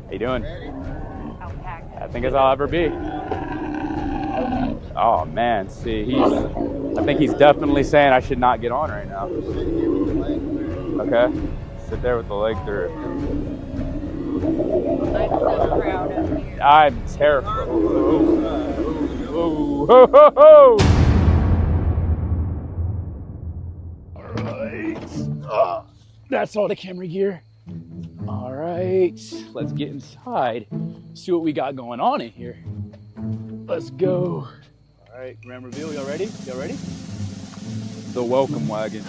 How you doing? I think as I'll ever be. Oh man, see, I think he's definitely saying I should not get on right now. Okay, sit there with the leg through. I'm so proud of you. I'm terrified. Oh, ho, ho, ho. All right, that's all the camera gear. All right, let's get inside, see what we got going on in here. Let's go. All right, Grand Reveal, y'all ready? Y'all ready? The welcome wagon.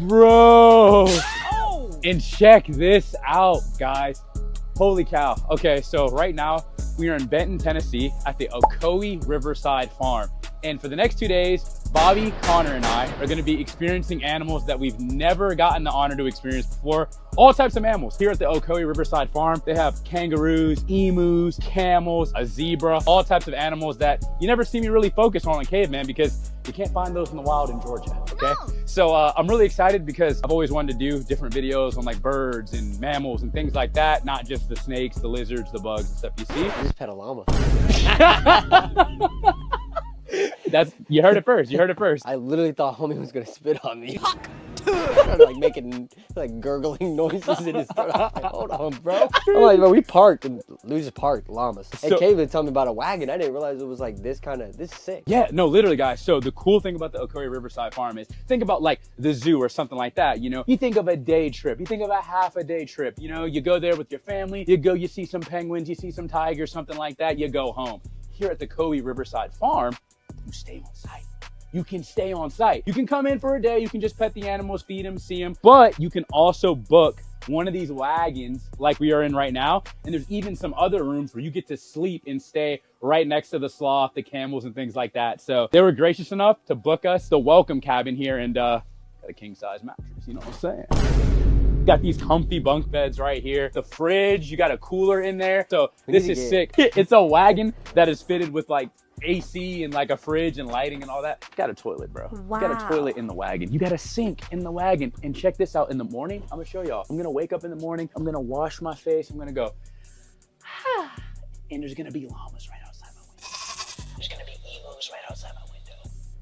Bro. Oh! And check this out, guys. Holy cow. Okay, so right now we are in Benton, Tennessee at the Ocoee Riverside Farm. And for the next 2 days, Bobby, Connor, and I are gonna be experiencing animals that we've never gotten the honor to experience before. All types of mammals. Here at the Ocoee Riverside Farm, they have kangaroos, emus, camels, a zebra, all types of animals that you never see me really focus on Caveman because you can't find those in the wild in Georgia, okay? No. So I'm really excited because I've always wanted to do different videos on like birds and mammals and things like that, not just the snakes, the lizards, the bugs and stuff you see. I just pet a llama. You heard it first. You heard it first. I literally thought homie was gonna spit on me. Started like making like gurgling noises in his throat. Like, hold on, bro. I'm like, bro, we parked and Luis parked llamas. And So- Kevin told me about a wagon. I didn't realize it was like this is sick. Yeah, no, literally, guys. So the cool thing about the Ocoee Riverside Farm is think about like the zoo or something like that. You know, you think of a day trip, you think of a half a day trip. You know, you go there with your family, you see some penguins, you see some tigers, something like that. You go home. Here at the Ocoee Riverside Farm, you stay on site. You can stay on site. You can come in for a day. You can just pet the animals, feed them, see them. But you can also book one of these wagons like we are in right now. And there's even some other rooms where you get to sleep and stay right next to the sloth, the camels, and things like that. So they were gracious enough to book us the welcome cabin here and got a king size mattress. You know what I'm saying? Got these comfy bunk beds right here. The fridge, you got a cooler in there. So this is sick. It's a wagon that is fitted with like AC and like a fridge and lighting and all that. Got a toilet, bro. Wow. Got a toilet in the wagon. You got a sink in the wagon. And check this out. In the morning, I'm gonna show y'all. I'm gonna wake up in the morning. I'm gonna wash my face. I'm gonna go, and there's gonna be llamas right outside my window. There's gonna be emus right outside my window.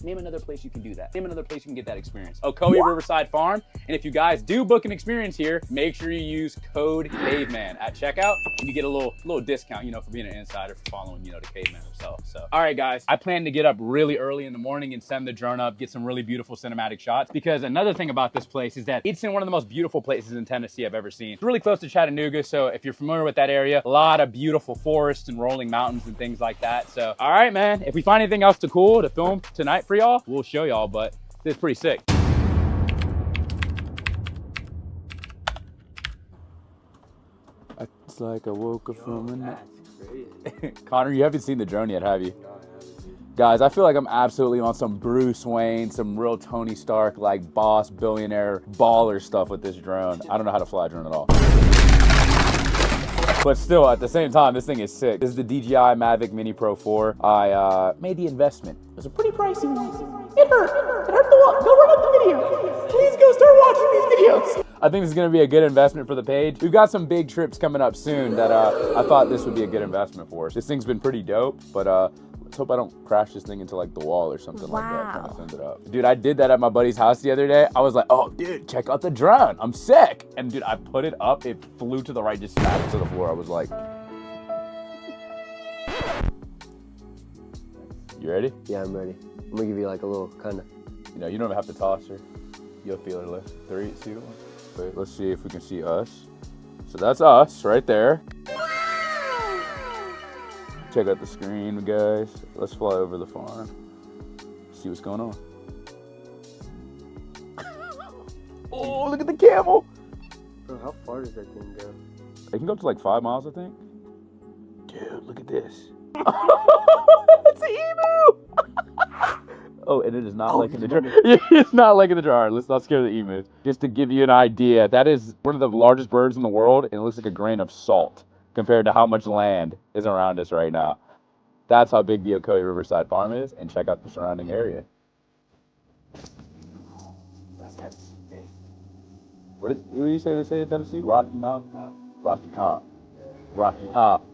Name another place you can do that. Name another place you can get that experience. Ocoee Riverside Farm. And if you guys do book an experience here, make sure you use code Caveman at checkout, and you get a little discount, you know, for being an insider, for following, you know, the Caveman himself. So, all right, guys, I plan to get up really early in the morning and send the drone up, get some really beautiful cinematic shots. Because another thing about this place is that it's in one of the most beautiful places in Tennessee I've ever seen. It's really close to Chattanooga, so if you're familiar with that area, a lot of beautiful forests and rolling mountains and things like that. So, all right, man, if we find anything else cool to film tonight for y'all, we'll show y'all, but this is pretty sick. It's like I woke up from a nap. Connor, you haven't seen the drone yet, have you? Guys, I feel like I'm absolutely on some Bruce Wayne, some real Tony Stark, like boss, billionaire, baller stuff with this drone. I don't know how to fly a drone at all. But still, at the same time, this thing is sick. This is the DJI Mavic Mini Pro 4. I made the investment. It was a pretty pricey one. It hurt. It hurt the wall. Go run up the video. Please go start watching these videos. I think this is gonna be a good investment for the page. We've got some big trips coming up soon that I thought this would be a good investment for us. This thing's been pretty dope, but let's hope I don't crash this thing into like the wall or something like that, trying to send it up. Dude, I did that at my buddy's house the other day. I was like, oh, dude, check out the drone. I'm sick. And dude, I put it up. It flew to the right, just smacked to the floor. I was like, you ready? Yeah, I'm ready. I'm gonna give you like a little kind of. You know, you don't even have to toss her. You'll feel her lift. 3, 2, 1. Wait, let's see if we can see us. So that's us right there. Check out the screen, guys. Let's fly over the farm. See what's going on. Oh, look at the camel. Bro, how far does that thing go? It can go up to like 5 miles, I think. Dude, look at this. It's an emu. Oh, and it is not liking the jar. It's not liking the jar. Let's not scare the emu. Just to give you an idea, that is one of the largest birds in the world, and it looks like a grain of salt compared to how much land is around us right now. That's how big the Ocoee Riverside Farm is, and check out the surrounding area. What do you say they say in Tennessee? Rocky Mountain? Rocky Top. Rocky Top.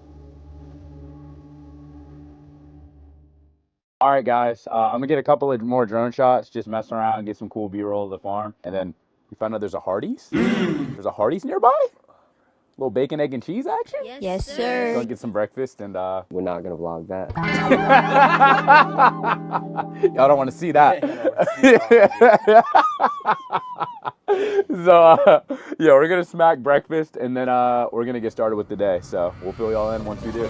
All right, guys. I'm gonna get a couple of more drone shots, just mess around, get some cool B-roll of the farm, and then we found out there's a Hardee's. There's a Hardee's nearby. Little bacon, egg, and cheese action. Yes, Go sir. and get some breakfast, and We're not gonna vlog that. y'all don't want to see that. So yeah, we're gonna smack breakfast, and then we're gonna get started with the day. So we'll fill y'all in once we do.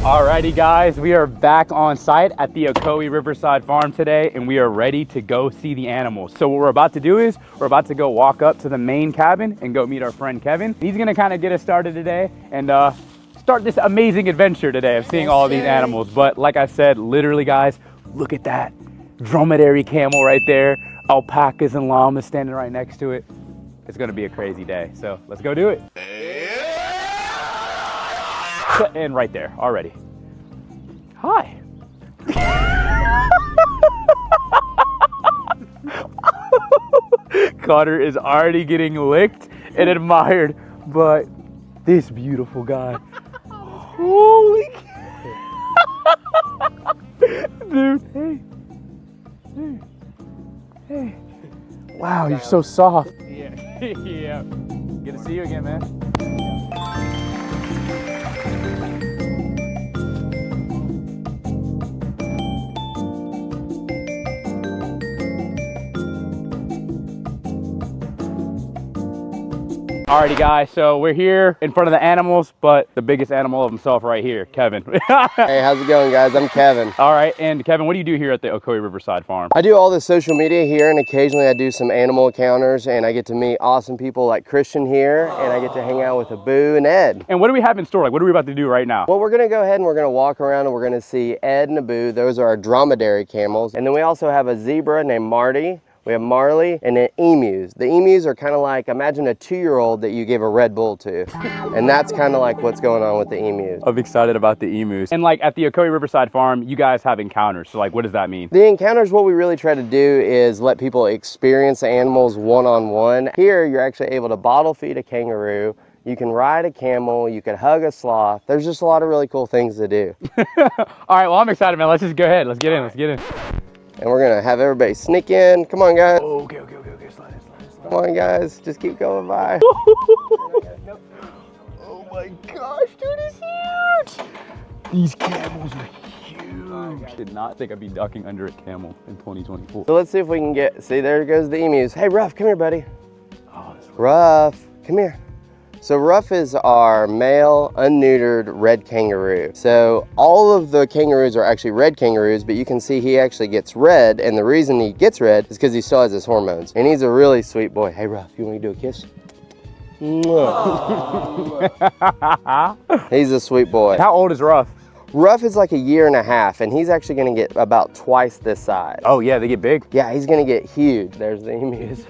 Alrighty guys, we are back on site at the Ocoee Riverside Farm today, and we are ready to go see the animals. So what we're about to do is, we're about to go walk up to the main cabin and go meet our friend Kevin. He's gonna kind of get us started today and start this amazing adventure today of seeing all these animals. But like I said, literally guys, look at that dromedary camel right there. Alpacas and llamas standing right next to it. It's gonna be a crazy day, so let's go do it. And right there already. Hi. Connor is already getting licked and admired by this beautiful guy. Holy dude, hey. Hey. Hey. Wow, you're so soft. Yeah. Yeah. Good to see you again, man. Alrighty guys, so we're here in front of the animals, but the biggest animal of himself right here, Kevin. Hey, how's it going, guys? I'm Kevin. All right, and Kevin, what do you do here at the Ocoee Riverside Farm? I do all the social media here, and occasionally I do some animal encounters, and I get to meet awesome people like Christian here, and I get to hang out with Abu and Ed. And what do we have in store? Like, what are we about to do right now? Well, we're gonna go ahead and we're gonna walk around and we're gonna see Ed and Abu. Those are our dromedary camels. And then we also have a zebra named Marty. We have Marley, and then emus. The emus are kind of like, imagine a 2-year-old that you give a Red Bull to. And that's kind of like what's going on with the emus. I'm excited about the emus. And like at the Ocoee Riverside Farm, you guys have encounters. So like, what does that mean? The encounters, what we really try to do is let people experience the animals one-on-one. Here, you're actually able to bottle feed a kangaroo. You can ride a camel, you can hug a sloth. There's just a lot of really cool things to do. All right, well, I'm excited, man. Let's just go ahead. Let's get in, let's get in. And we're gonna have everybody sneak in. Come on, guys. Oh, okay. Slide in. Come on, guys. Just keep going by. Oh my gosh, dude, it's huge. These camels are huge. Did not think I'd be ducking under a camel in 2024. So let's see if we can get, see, there goes the emus. Hey, Ruff, come here, buddy. Oh, that's Ruff, come here. So Ruff is our male, unneutered red kangaroo. So all of the kangaroos are actually red kangaroos, but you can see he actually gets red, and the reason he gets red is because he still has his hormones. And he's a really sweet boy. Hey Ruff, you want me to do a kiss? He's a sweet boy. How old is Ruff? Ruff is like 1.5 years, and he's actually gonna get about twice this size. Oh yeah, they get big. Yeah, he's gonna get huge. There's the emus.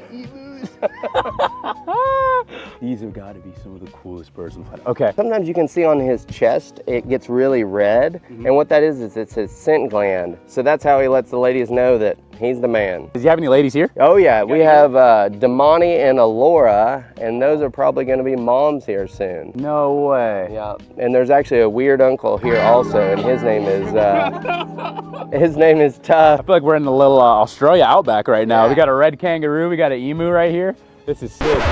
These have got to be some of the coolest birds on the planet. Okay. Sometimes you can see on his chest, it gets really red. And what that is it's his scent gland. So that's how he lets the ladies know that he's the man. Does he have any ladies here? Oh yeah, we have Damani and Alora, and those are probably gonna be moms here soon. No way. Yeah, and there's actually a weird uncle here also, and his name is Tough. I feel like we're in the little Australia outback right now. Yeah. We got a red kangaroo, we got an emu right here. This is sick.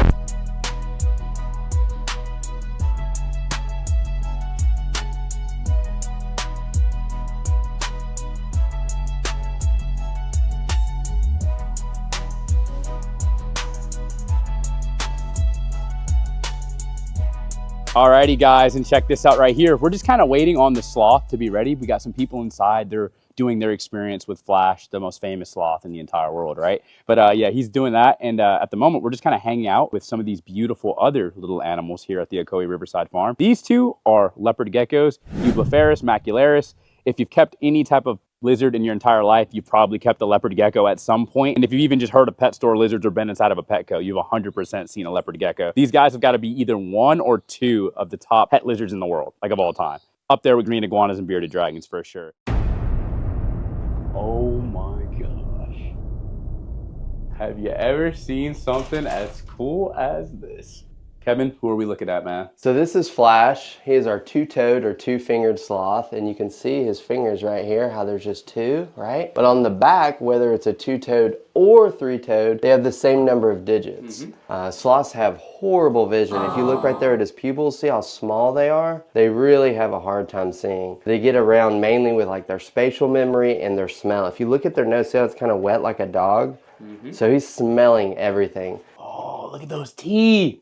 Alrighty guys, and check this out right here. We're just kind of waiting on the sloth to be ready. We got some people inside. They're doing their experience with Flash, the most famous sloth in the entire world, right? But yeah, he's doing that. And at the moment, we're just kind of hanging out with some of these beautiful other little animals here at the Ocoee Riverside Farm. These two are leopard geckos, Eublepharis macularis. If you've kept any type of lizard in your entire life, you've probably kept a leopard gecko at some point. And if you've even just heard of pet store lizards or been inside of a Petco, you've 100% seen a leopard gecko. These guys have got to be either one or two of the top pet lizards in the world, like of all time. Up there with green iguanas and bearded dragons for sure. Oh my gosh. Have you ever seen something as cool as this? Kevin, who are we looking at, man? So this is Flash. He is our two-toed or two-fingered sloth, and you can see his fingers right here, how there's just two, right? But on the back, whether it's a two-toed or three-toed, they have the same number of digits. Sloths have horrible vision. If you look right there at his pupils, see how small they are? They really have a hard time seeing. They get around mainly with like their spatial memory and their smell. If you look at their nose, see how it's kind of wet like a dog? So he's smelling everything. Oh, look at those teeth.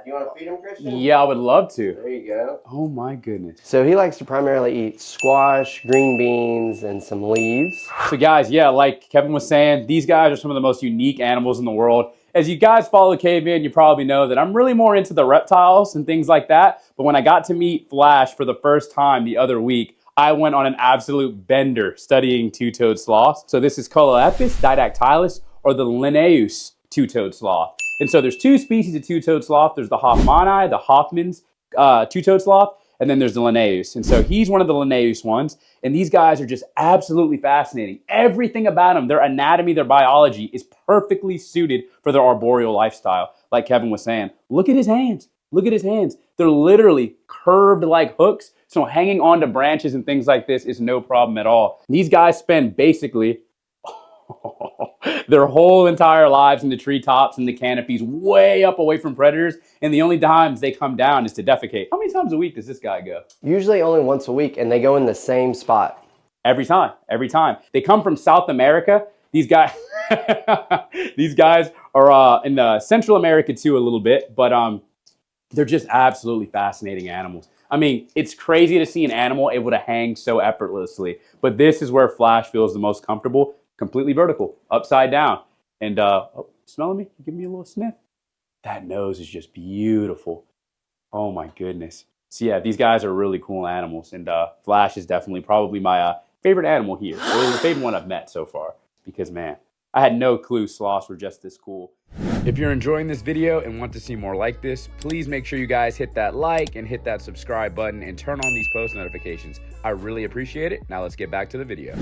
Do you want to feed him, Christian? Yeah, I would love to. There you go. Oh my goodness. So he likes to primarily eat squash, green beans, and some leaves. So guys, yeah, like Kevin was saying, these guys are some of the most unique animals in the world. As you guys follow Caveman, you probably know that I'm really more into the reptiles and things like that. But when I got to meet Flash for the first time the other week, I went on an absolute bender studying two-toed sloths. So this is Cololepis didactylus, or the Linnaeus two-toed sloth. And so there's two species of two-toed sloth. There's the Hoffmanni, the Hoffman's two-toed sloth, and then there's the Linnaeus. And so he's one of the Linnaeus ones. And these guys are just absolutely fascinating. Everything about them, their anatomy, their biology is perfectly suited for their arboreal lifestyle. Like Kevin was saying, look at his hands. Look at his hands. They're literally curved like hooks. So hanging onto branches and things like this is no problem at all. These guys spend basically their whole entire lives in the treetops and the canopies way up away from predators, and the only times they come down is to defecate. How many times a week does this guy go? Usually only once a week, and they go in the same spot. Every time, every time. They come from South America. These guys, these guys are in Central America too a little bit, but they're just absolutely fascinating animals. I mean, it's crazy to see an animal able to hang so effortlessly, but this is where Flash feels the most comfortable. Completely vertical, upside down. And oh, smelling me? Give me a little sniff. That nose is just beautiful. Oh my goodness. So yeah, these guys are really cool animals, and Flash is definitely probably my favorite animal here. Or the favorite one I've met so far, because man, I had no clue sloths were just this cool. If you're enjoying this video and want to see more like this, please make sure you guys hit that like and hit that subscribe button and turn on these post notifications. I really appreciate it. Now let's get back to the video.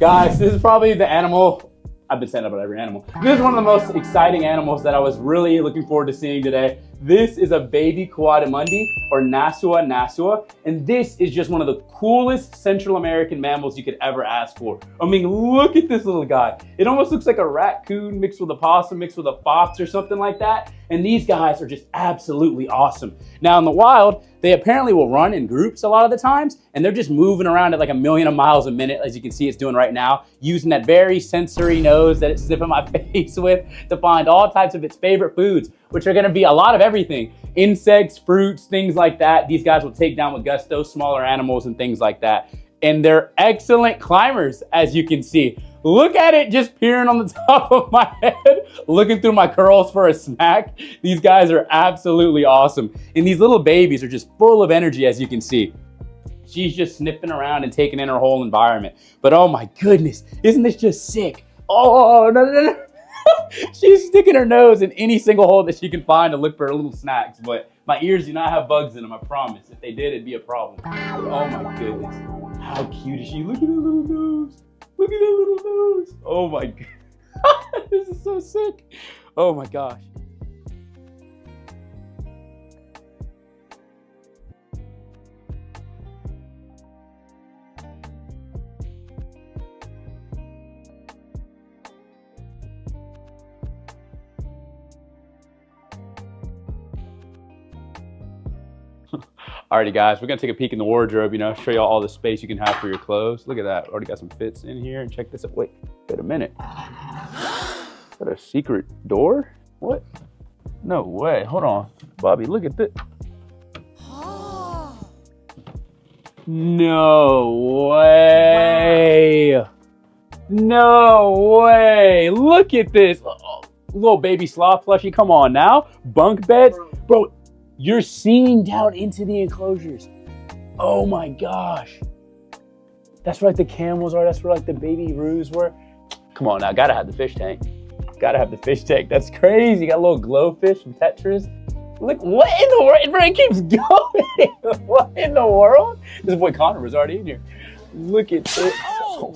Guys, this is probably the animal, I've been saying about every animal. This is one of the most exciting animals that I was really looking forward to seeing today. This is a baby coatimundi, or Nasua nasua, and this is just one of the coolest Central American mammals you could ever ask for. I mean, look at this little guy. It almost looks like a raccoon mixed with a possum, mixed with a fox or something like that, and these guys are just absolutely awesome. Now in the wild, they apparently will run in groups a lot of the times, and they're just moving around at like 1,000,000 miles a minute, as you can see it's doing right now, using that very sensory nose that it's sniffing my face with to find all types of its favorite foods, which are gonna be a lot of everything. Insects, fruits, things like that. These guys will take down with gusto smaller animals and things like that. And they're excellent climbers, as you can see. Look at it just peering on the top of my head, looking through my curls for a snack. These guys are absolutely awesome. And these little babies are just full of energy, as you can see. She's just sniffing around and taking in her whole environment. But oh my goodness, isn't this just sick? Oh, no. She's sticking her nose in any single hole that she can find to look for her little snacks. But my ears do not have bugs in them, I promise. If they did, it'd be a problem. Oh my goodness. How cute is she? Look at her little nose. Look at that little nose. Oh my God. This is so sick. Oh my gosh. Alrighty guys, we're gonna take a peek in the wardrobe, you know, show you all the space you can have for your clothes. Look at that, already got some fits in here, and check this out. Wait a minute. Is that a secret door? What? No way, hold on. Bobby, look at this. No way. Wow. No way, look at this. Oh, little baby sloth plushie, come on now. Bunk beds, bro. You're seeing down into the enclosures. Oh my gosh. That's where like the camels are. That's where like the baby roos were. Come on now, gotta have the fish tank. Gotta have the fish tank. That's crazy. Got a little glowfish and tetras. Look, what in the world? Bro, it keeps going. What in the world? This boy Connor was already in here. Look at this. Oh!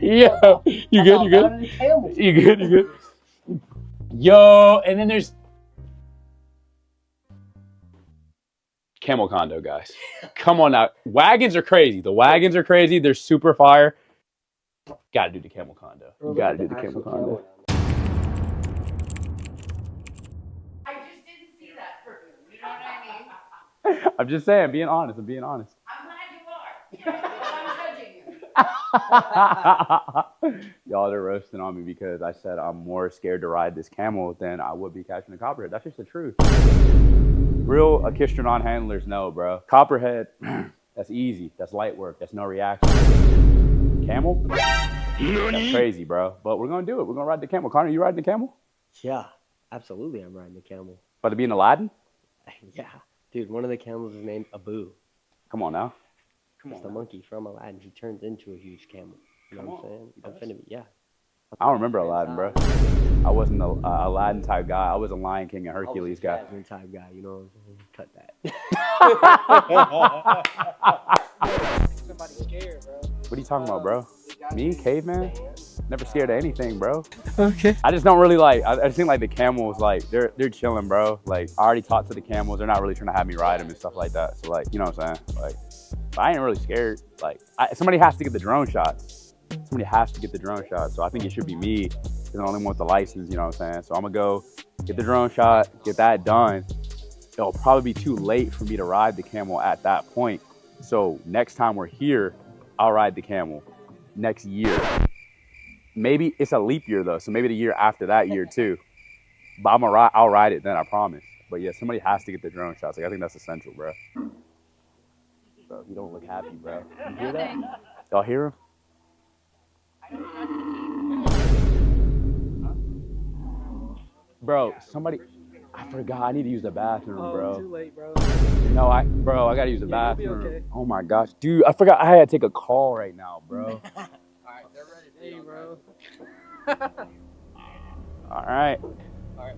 Yo, you good? You good? You good? You good? Yo, and then there's camel condo, guys. Come on now. Wagons are crazy. The wagons are crazy. They're super fire. Gotta do the camel condo. You gotta do the camel condo. I just didn't see that for you. You know what I mean? I'm just saying, being honest. I'm being honest. I'm glad you are. I'm judging you. Y'all are roasting on me because I said I'm more scared to ride this camel than I would be catching a copperhead. That's just the truth. Real Equestrian handlers know, bro. Copperhead, that's easy. That's light work. That's no reaction. Camel? That's crazy, bro. But we're gonna do it. We're gonna ride the camel. Connor, you riding the camel? Yeah, absolutely. I'm riding the camel. About to be an Aladdin? Yeah, dude. One of the camels is named Abu. Come on now. It's the monkey from Aladdin. He turns into a huge camel. You know what I'm saying? I'm finna be, yeah. I don't remember Aladdin, bro. I wasn't a Aladdin type guy. I was a Lion King and Hercules guy. Jasmine type guy. You know what I'm saying? Cut that. Somebody scared, bro. What are you talking about, bro? Me, caveman? Never scared of anything, bro. Okay. I just don't really like. I just think like the camels, like they're chilling, bro. Like I already talked to the camels. They're not really trying to have me ride them and stuff like that. So like, you know what I'm saying? Like, I ain't really scared. Like somebody has to get the drone shots. Somebody has to get the drone shots. So I think it should be me because I'm the only one with the license. You know what I'm saying? So I'm gonna go get the drone shot, get that done. It'll probably be too late for me to ride the camel at that point. So next time we're here, I'll ride the camel. Next year. Maybe it's a leap year though, so maybe the year after that year too. But I'll ride it then, I promise. But yeah, somebody has to get the drone shots. Like I think that's essential, bro. Bro, you don't look happy, bro. You hear that? Y'all hear him? Bro, somebody, I forgot. I need to use the bathroom, bro. Too late, bro. No, I gotta use the bathroom. You'll be okay. Oh my gosh, dude, I forgot I had to take a call right now, bro. Alright, they're ready. Hey, bro. All right. Alright.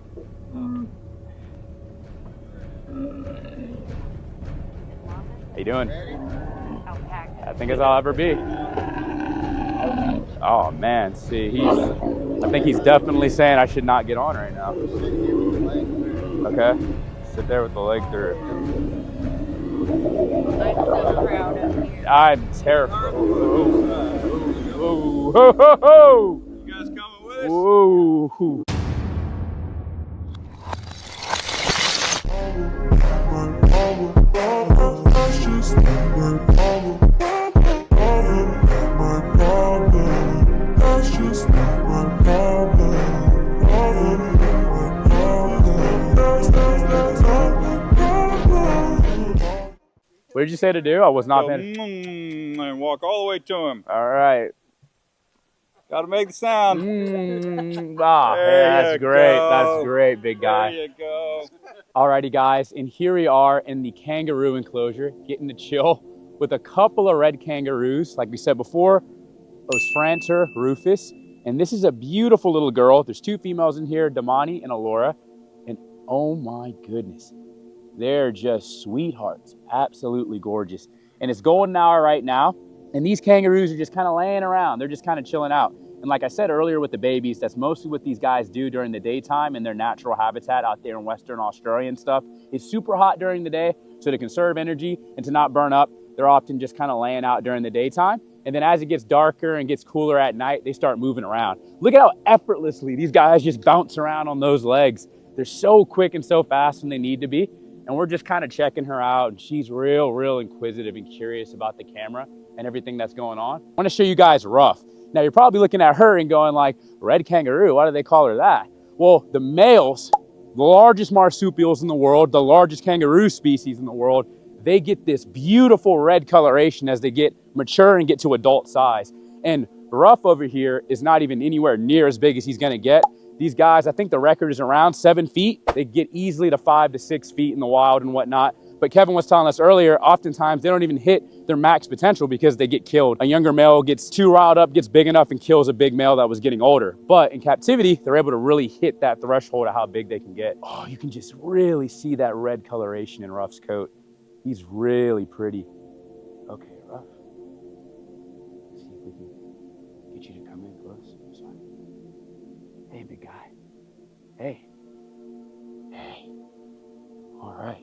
How you doing? I think it's all I'll ever be. Oh man, see, I think he's definitely saying I should not get on right now. Okay, sit there with the leg through. I'm so proud of you. I'm terrified. Whoa, ho, ho, ho. You guys coming with us? Whoa. What did you say to do? I was not Go, paying. and walk all the way to him. All right. Got to make the sound. That's you great. go. That's great, big guy. There you go. Alrighty, guys, and here we are in the kangaroo enclosure, getting to chill with a couple of red kangaroos. Like we said before, those Franter, Rufus, and this is a beautiful little girl. There's two females in here, Damani and Alora, and oh my goodness, they're just sweethearts, absolutely gorgeous. And it's golden hour right now, and these kangaroos are just kind of laying around. They're just kind of chilling out. And like I said earlier with the babies, that's mostly what these guys do during the daytime in their natural habitat out there in Western Australia and stuff. It's super hot during the day, so to conserve energy and to not burn up, they're often just kind of laying out during the daytime. And then as it gets darker and gets cooler at night, they start moving around. Look at how effortlessly these guys just bounce around on those legs. They're so quick and so fast when they need to be. And we're just kind of checking her out, and she's real inquisitive and curious about the camera and everything that's going on. I want to show you guys Ruff. Now you're probably looking at her and going like, red kangaroo, why do they call her that? Well, the males, the largest marsupials in the world, the largest kangaroo species in the world, they get this beautiful red coloration as they get mature and get to adult size. And Ruff over here is not even anywhere near as big as he's gonna get. These guys, I think the record is around 7 feet. They get easily to 5 to 6 feet in the wild and whatnot. But Kevin was telling us earlier, oftentimes they don't even hit their max potential because they get killed. A younger male gets too riled up, gets big enough, and kills a big male that was getting older. But in captivity, they're able to really hit that threshold of how big they can get. Oh, you can just really see that red coloration in Ruff's coat. He's really pretty. Okay, Ruff. Let's see if we can get you to come in close. Sorry. Hey, big guy. Hey. Hey. All right.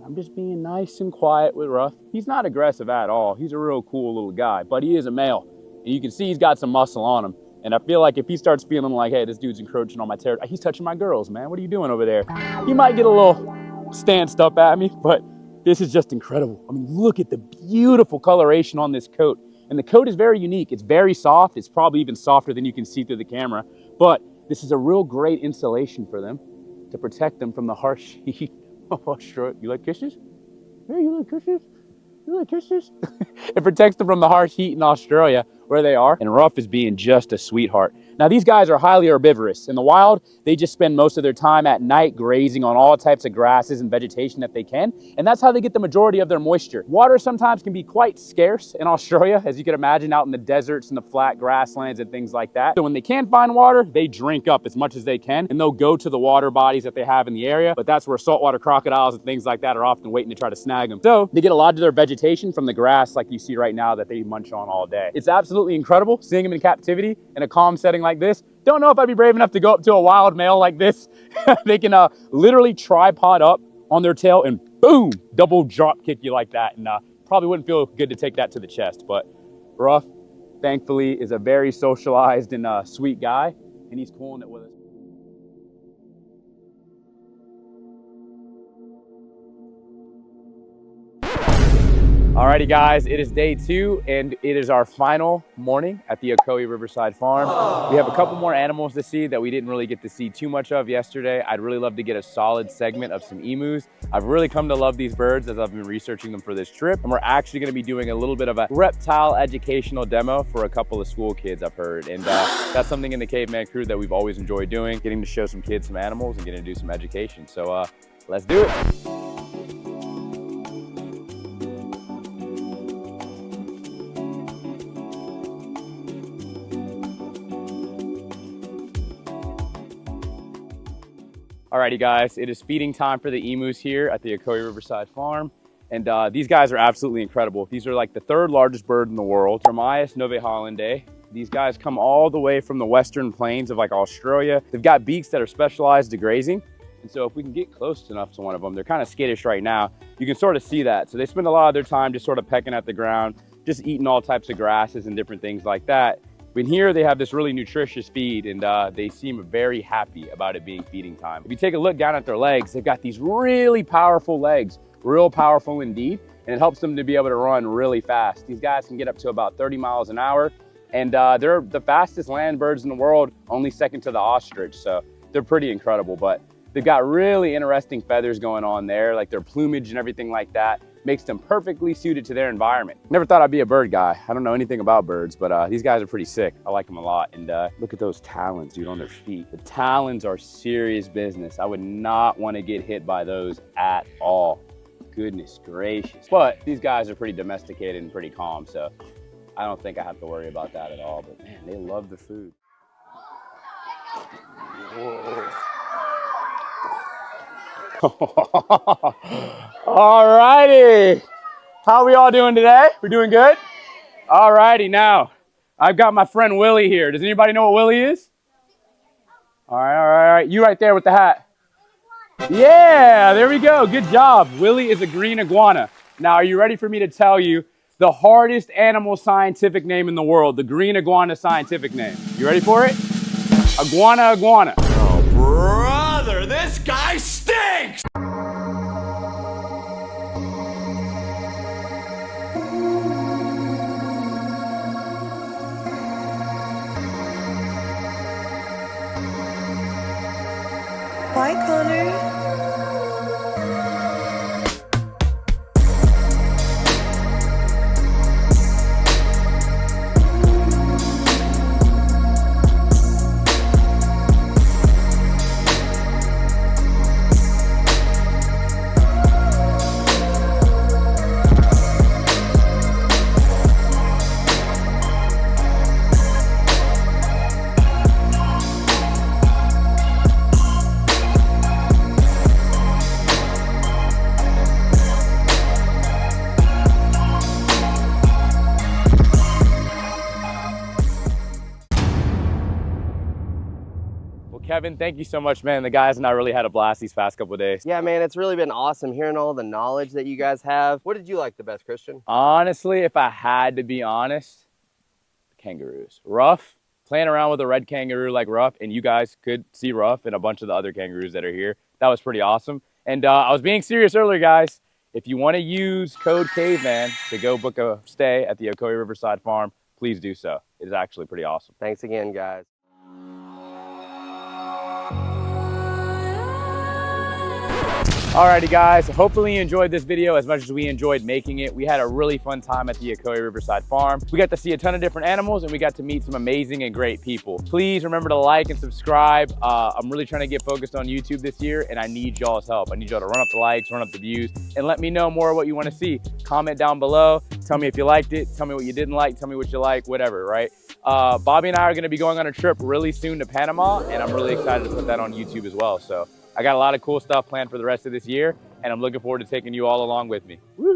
I'm just being nice and quiet with Ruff. He's not aggressive at all. He's a real cool little guy, but he is a male. And you can see he's got some muscle on him. And I feel like if he starts feeling like, hey, this dude's encroaching on my territory, he's touching my girls, man. What are you doing over there? He might get a little stanced up at me, but this is just incredible. I mean, look at the beautiful coloration on this coat. And the coat is very unique. It's very soft. It's probably even softer than you can see through the camera. But this is a real great insulation for them to protect them from the harsh heat. Oh, sure. You like kisses? Hey, you like kisses? You like kisses? It protects them from the harsh heat in Australia where they are. And Ruff is being just a sweetheart. Now, these guys are highly herbivorous. In the wild, they just spend most of their time at night grazing on all types of grasses and vegetation that they can. And that's how they get the majority of their moisture. Water sometimes can be quite scarce in Australia, as you can imagine, out in the deserts and the flat grasslands and things like that. So when they can find water, they drink up as much as they can, and they'll go to the water bodies that they have in the area. But that's where saltwater crocodiles and things like that are often waiting to try to snag them. So they get a lot of their vegetation from the grass like you see right now that they munch on all day. It's absolutely incredible seeing them in captivity in a calm setting like this. Don't know if I'd be brave enough to go up to a wild male like this. They can literally tripod up on their tail and boom, double drop kick you like that. And probably wouldn't feel good to take that to the chest. But Ruff, thankfully, is a very socialized and sweet guy, and he's cooling it with us. Alrighty guys, it is day 2 and it is our final morning at the Ocoee Riverside Farm. We have a couple more animals to see that we didn't really get to see too much of yesterday. I'd really love to get a solid segment of some emus. I've really come to love these birds as I've been researching them for this trip. And we're actually gonna be doing a little bit of a reptile educational demo for a couple of school kids, I've heard. And that's something in the Caveman Crew that we've always enjoyed doing, getting to show some kids some animals and getting to do some education. So let's do it. Alrighty guys, it is feeding time for the emus here at the Ocoee Riverside Farm. And these guys are absolutely incredible. These are like the 3rd largest bird in the world, Dromaeus novaehollandae. These guys come all the way from the western plains of like Australia. They've got beaks that are specialized to grazing. And so if we can get close enough to one of them, they're kind of skittish right now. You can sort of see that. So they spend a lot of their time just sort of pecking at the ground, just eating all types of grasses and different things like that. But here they have this really nutritious feed, and they seem very happy about it being feeding time. If you take a look down at their legs, they've got these really powerful legs, real powerful indeed, and it helps them to be able to run really fast. These guys can get up to about 30 miles an hour, and they're the fastest land birds in the world, only second to the ostrich, so they're pretty incredible. But they've got really interesting feathers going on there, like their plumage and everything like that. Makes them perfectly suited to their environment. Never thought I'd be a bird guy. I don't know anything about birds, but these guys are pretty sick. I like them a lot. And look at those talons, dude, on their feet. The talons are serious business. I would not want to get hit by those at all. Goodness gracious. But these guys are pretty domesticated and pretty calm, so I don't think I have to worry about that at all. But man, they love the food. Whoa. Alrighty, how are we all doing today? We're doing good? Alrighty, now I've got my friend Willie here. Does anybody know what Willie is? All right, you right there with the hat. Yeah, there we go, good job. Willie is a green iguana. Now, are you ready for me to tell you the hardest animal scientific name in the world, the green iguana scientific name? You ready for it? Iguana iguana. Oh, brother, this guy stinks! Hi, Connor. Kevin, thank you so much, man. The guys and I really had a blast these past couple of days. Yeah, man, it's really been awesome hearing all the knowledge that you guys have. What did you like the best, Christian? Honestly, if I had to be honest, the kangaroos. Ruff, playing around with a red kangaroo like Ruff, and you guys could see Ruff and a bunch of the other kangaroos that are here. That was pretty awesome. And I was being serious earlier, guys. If you want to use code Caveman to go book a stay at the Ocoee Riverside Farm, please do so. It is actually pretty awesome. Thanks again, guys. Alrighty guys, hopefully you enjoyed this video as much as we enjoyed making it. We had a really fun time at the Ocoee Riverside Farm. We got to see a ton of different animals and we got to meet some amazing and great people. Please remember to like and subscribe. I'm really trying to get focused on YouTube this year and I need y'all's help. I need y'all to run up the likes, run up the views, and let me know more what you want to see. Comment down below, tell me if you liked it, tell me what you didn't like, tell me what you like, whatever, right? Bobby and I are gonna be going on a trip really soon to Panama and I'm really excited to put that on YouTube as well. So I got a lot of cool stuff planned for the rest of this year, and I'm looking forward to taking you all along with me. Woo!